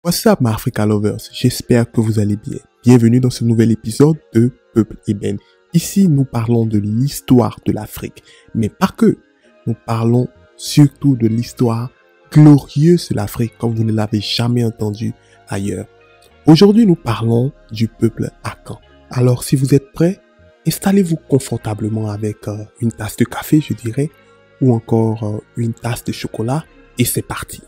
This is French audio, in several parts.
What's up, my Africa lovers? J'espère que vous allez bien. Bienvenue dans ce nouvel épisode de Peuple Ébène. Ici, nous parlons de l'histoire de l'Afrique, mais pas que. Nous parlons surtout de l'histoire glorieuse de l'Afrique, comme vous ne l'avez jamais entendu ailleurs. Aujourd'hui, nous parlons du peuple Akan. Alors, si vous êtes prêts, installez-vous confortablement avec une tasse de café, je dirais, ou encore une tasse de chocolat, et c'est parti.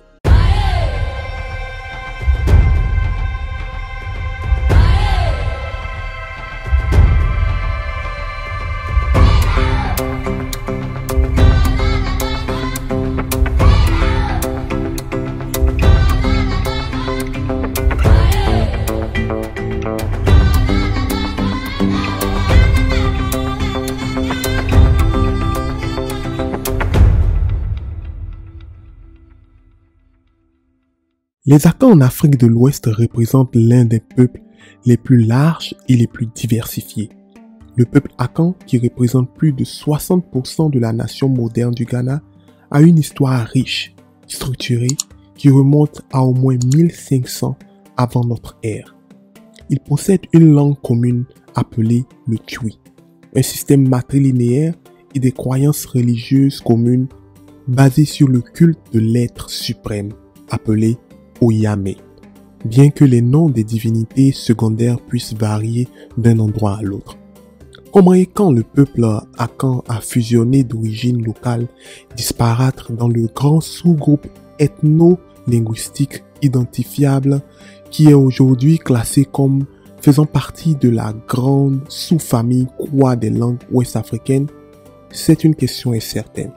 Les Akans en Afrique de l'Ouest représentent l'un des peuples les plus larges et les plus diversifiés. Le peuple Akan, qui représente plus de 60% de la nation moderne du Ghana, a une histoire riche, structurée, qui remonte à au moins 1500 avant notre ère. Il possède une langue commune appelée le Twi, un système matrilinéaire et des croyances religieuses communes basées sur le culte de l'être suprême, appelé Oyame, bien que les noms des divinités secondaires puissent varier d'un endroit à l'autre. Comment et quand le peuple Akan a fusionné d'origine locale disparates dans le grand sous-groupe ethno-linguistique identifiable qui est aujourd'hui classé comme faisant partie de la grande sous-famille Kwa des langues ouest-africaines, c'est une question incertaine.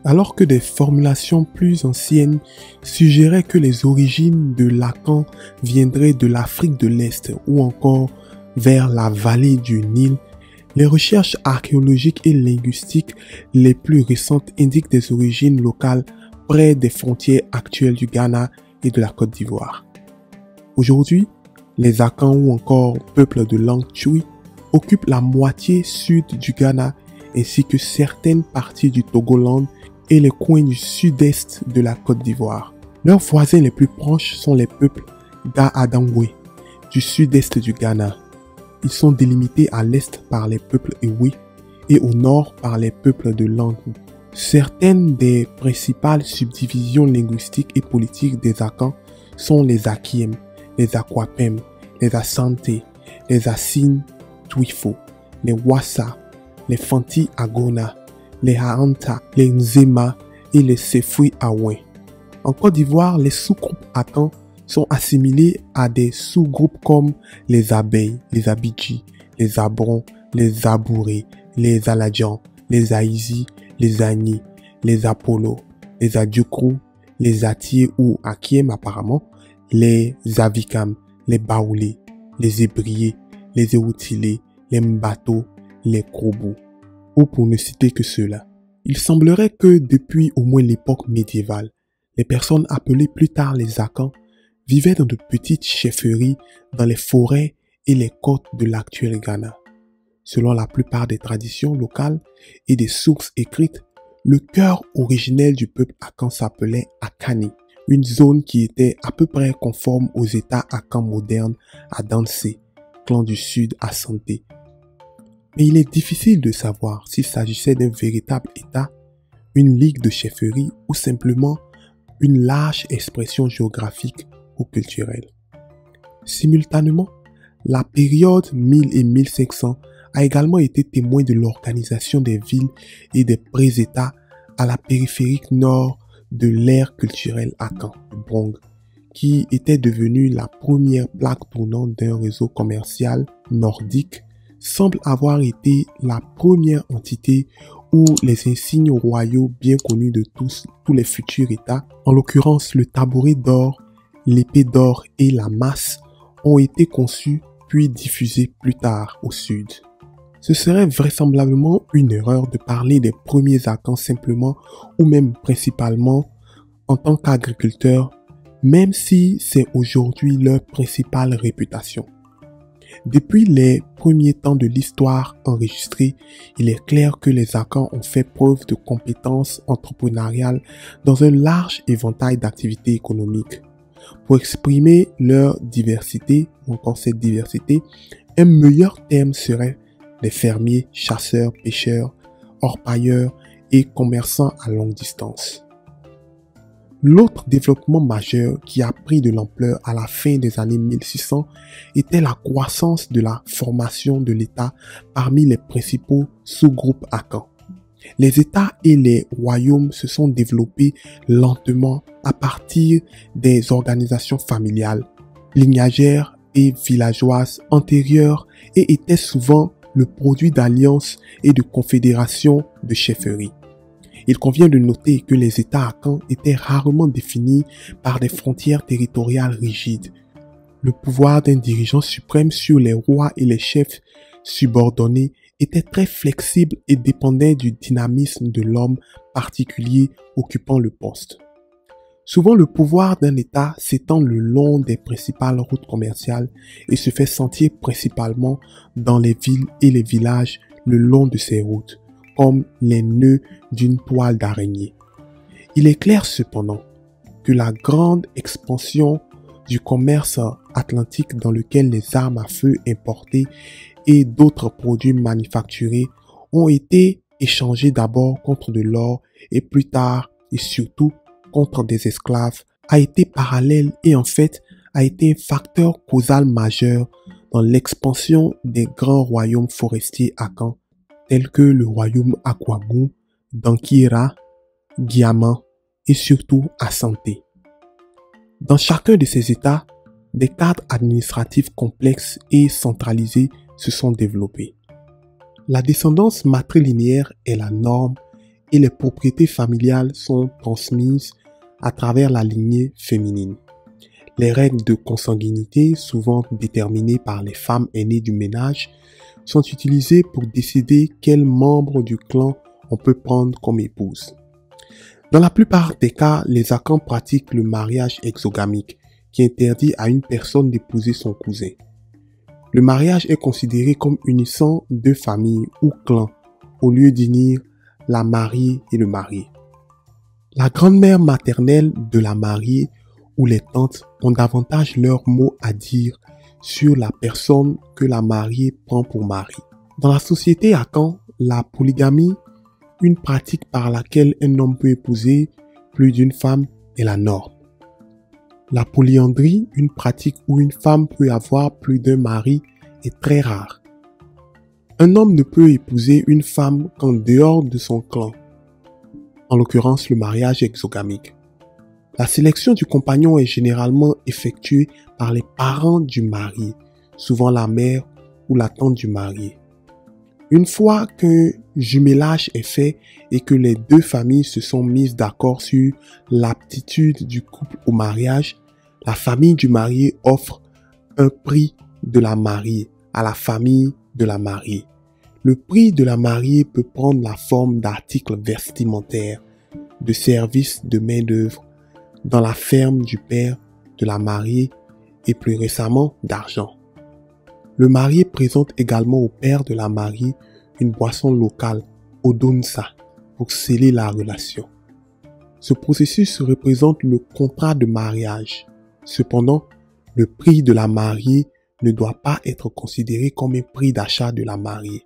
Alors que des formulations plus anciennes suggéraient que les origines de l'Akan viendraient de l'Afrique de l'Est ou encore vers la vallée du Nil, les recherches archéologiques et linguistiques les plus récentes indiquent des origines locales près des frontières actuelles du Ghana et de la Côte d'Ivoire. Aujourd'hui, les Akans ou encore peuples de langue Twi occupent la moitié sud du Ghana ainsi que certaines parties du Togoland et les coins du sud-est de la Côte d'Ivoire. Leurs voisins les plus proches sont les peuples d'Adangwe, du sud-est du Ghana. Ils sont délimités à l'est par les peuples Ewe et au nord par les peuples de Langu. Certaines des principales subdivisions linguistiques et politiques des Akans sont les Akiem, les Akwapem, les Asante, les Assine Twifo, les Wassa, les Fanti Agona, les Haanta, les Nzema et les Sefui Awen. En Côte d'Ivoire, les sous-groupes Akan sont assimilés à des sous-groupes comme les abeilles, les abidji, les abrons, les abourés, les aladjans, les aïzi, les agnis, les apollo, les adjukrou, les atiers ou akiem apparemment, les avikam, les baoulés, les ébriés, les éoutilés, les mbato, les krobou, ou pour ne citer que ceux-là. Il semblerait que depuis au moins l'époque médiévale, les personnes appelées plus tard les Akans vivaient dans de petites chefferies dans les forêts et les côtes de l'actuel Ghana. Selon la plupart des traditions locales et des sources écrites, le cœur originel du peuple Akan s'appelait Akani, une zone qui était à peu près conforme aux États Akan modernes à Dansé, clan du Sud à Santé. Mais il est difficile de savoir s'il s'agissait d'un véritable État, une ligue de chefferie ou simplement une large expression géographique ou culturelle. Simultanément, la période 1000 et 1500 a également été témoin de l'organisation des villes et des pré-États à la périphérique nord de l'ère culturelle Akan, Brong, qui était devenue la première plaque tournante d'un réseau commercial nordique, semble avoir été la première entité où les insignes royaux bien connus de tous les futurs États, en l'occurrence le tabouret d'or, l'épée d'or et la masse, ont été conçus puis diffusés plus tard au sud. Ce serait vraisemblablement une erreur de parler des premiers Akans simplement ou même principalement en tant qu'agriculteurs, même si c'est aujourd'hui leur principale réputation. Depuis les premiers temps de l'histoire enregistrée, il est clair que les Akans ont fait preuve de compétences entrepreneuriales dans un large éventail d'activités économiques. Pour exprimer leur diversité, ou encore cette diversité, un meilleur terme serait les fermiers, chasseurs, pêcheurs, orpailleurs et commerçants à longue distance. L'autre développement majeur qui a pris de l'ampleur à la fin des années 1600 était la croissance de la formation de l'État parmi les principaux sous-groupes akans. Les États et les royaumes se sont développés lentement à partir des organisations familiales, lignagères et villageoises antérieures et étaient souvent le produit d'alliances et de confédérations de chefferies. Il convient de noter que les États akans étaient rarement définis par des frontières territoriales rigides. Le pouvoir d'un dirigeant suprême sur les rois et les chefs subordonnés était très flexible et dépendait du dynamisme de l'homme particulier occupant le poste. Souvent, le pouvoir d'un État s'étend le long des principales routes commerciales et se fait sentir principalement dans les villes et les villages le long de ces routes, comme les nœuds d'une toile d'araignée. Il est clair cependant que la grande expansion du commerce atlantique dans lequel les armes à feu importées et d'autres produits manufacturés ont été échangés d'abord contre de l'or et plus tard et surtout contre des esclaves a été parallèle et en fait a été un facteur causal majeur dans l'expansion des grands royaumes forestiers akans tels que le royaume Akwamu, Dankira, Giaman et surtout Asante. Dans chacun de ces États, des cadres administratifs complexes et centralisés se sont développés. La descendance matrilinéaire est la norme et les propriétés familiales sont transmises à travers la lignée féminine. Les règles de consanguinité, souvent déterminées par les femmes aînées du ménage, sont utilisées pour décider quel membre du clan on peut prendre comme épouse. Dans la plupart des cas, les akans pratiquent le mariage exogamique, qui interdit à une personne d'épouser son cousin. Le mariage est considéré comme unissant deux familles ou clans, au lieu d'unir la mariée et le marié. La grand-mère maternelle de la mariée ou les tantes ont davantage leur mot à dire sur la personne que la mariée prend pour mari. Dans la société akan, la polygamie, une pratique par laquelle un homme peut épouser plus d'une femme, est la norme. La polyandrie, une pratique où une femme peut avoir plus d'un mari, est très rare. Un homme ne peut épouser une femme qu'en dehors de son clan, en l'occurrence le mariage exogamique. La sélection du compagnon est généralement effectuée par les parents du marié, souvent la mère ou la tante du marié. Une fois qu'un jumelage est fait et que les deux familles se sont mises d'accord sur l'aptitude du couple au mariage, la famille du marié offre un prix de la mariée à la famille de la mariée. Le prix de la mariée peut prendre la forme d'articles vestimentaires, de services de main-d'œuvre dans la ferme du père de la mariée et plus récemment d'argent. Le marié présente également au père de la mariée une boisson locale, odonsa, pour sceller la relation. Ce processus représente le contrat de mariage. Cependant, le prix de la mariée ne doit pas être considéré comme un prix d'achat de la mariée,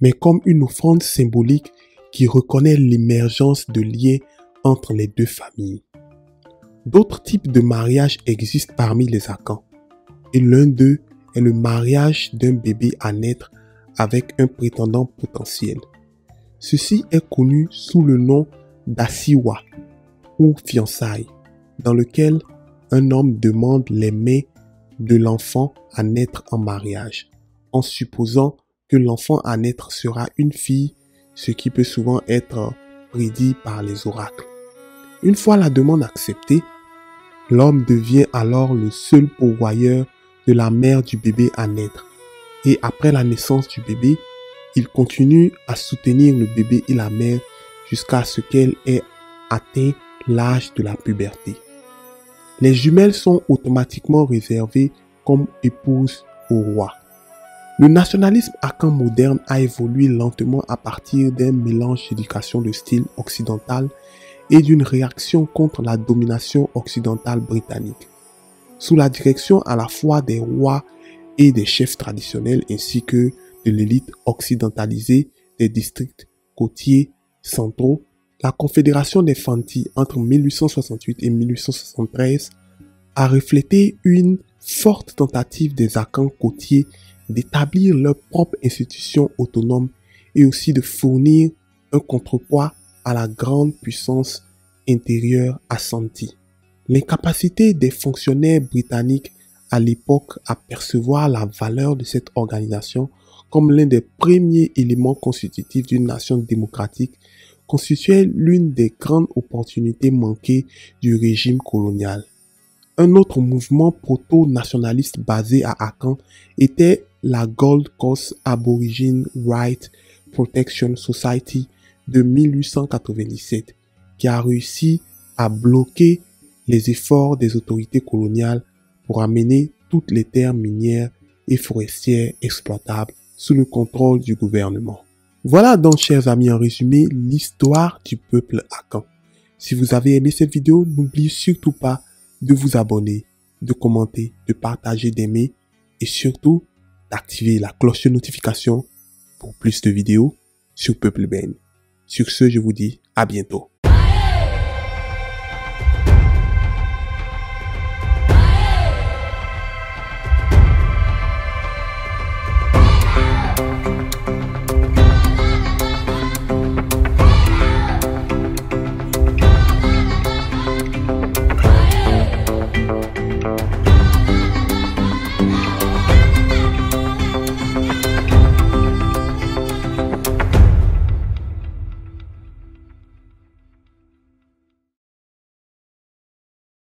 mais comme une offrande symbolique qui reconnaît l'émergence de liens entre les deux familles. D'autres types de mariages existent parmi les akans, et l'un d'eux est le mariage d'un bébé à naître avec un prétendant potentiel. Ceci est connu sous le nom d'asiwa ou fiançailles, dans lequel un homme demande les mains de l'enfant à naître en mariage, en supposant que l'enfant à naître sera une fille, ce qui peut souvent être prédit par les oracles. Une fois la demande acceptée, l'homme devient alors le seul pourvoyeur de la mère du bébé à naître. Et après la naissance du bébé, il continue à soutenir le bébé et la mère jusqu'à ce qu'elle ait atteint l'âge de la puberté. Les jumelles sont automatiquement réservées comme épouses au roi. Le nationalisme akan moderne a évolué lentement à partir d'un mélange d'éducation de style occidental et d'une réaction contre la domination occidentale britannique. Sous la direction à la fois des rois et des chefs traditionnels ainsi que de l'élite occidentalisée des districts côtiers centraux, la Confédération des Fanti entre 1868 et 1873 a reflété une forte tentative des Akans côtiers d'établir leur propre institution autonome et aussi de fournir un contrepoids à la grande puissance intérieure assentie. L'incapacité des fonctionnaires britanniques à l'époque à percevoir la valeur de cette organisation comme l'un des premiers éléments constitutifs d'une nation démocratique constituait l'une des grandes opportunités manquées du régime colonial. Un autre mouvement proto-nationaliste basé à Akan était la Gold Coast Aborigine Right Protection Society de 1897, qui a réussi à bloquer les efforts des autorités coloniales pour amener toutes les terres minières et forestières exploitables sous le contrôle du gouvernement. Voilà donc, chers amis, en résumé, l'histoire du peuple Akan. Si vous avez aimé cette vidéo, n'oubliez surtout pas de vous abonner, de commenter, de partager, d'aimer et surtout d'activer la cloche de notification pour plus de vidéos sur Peuple Ben. Sur ce, je vous dis à bientôt.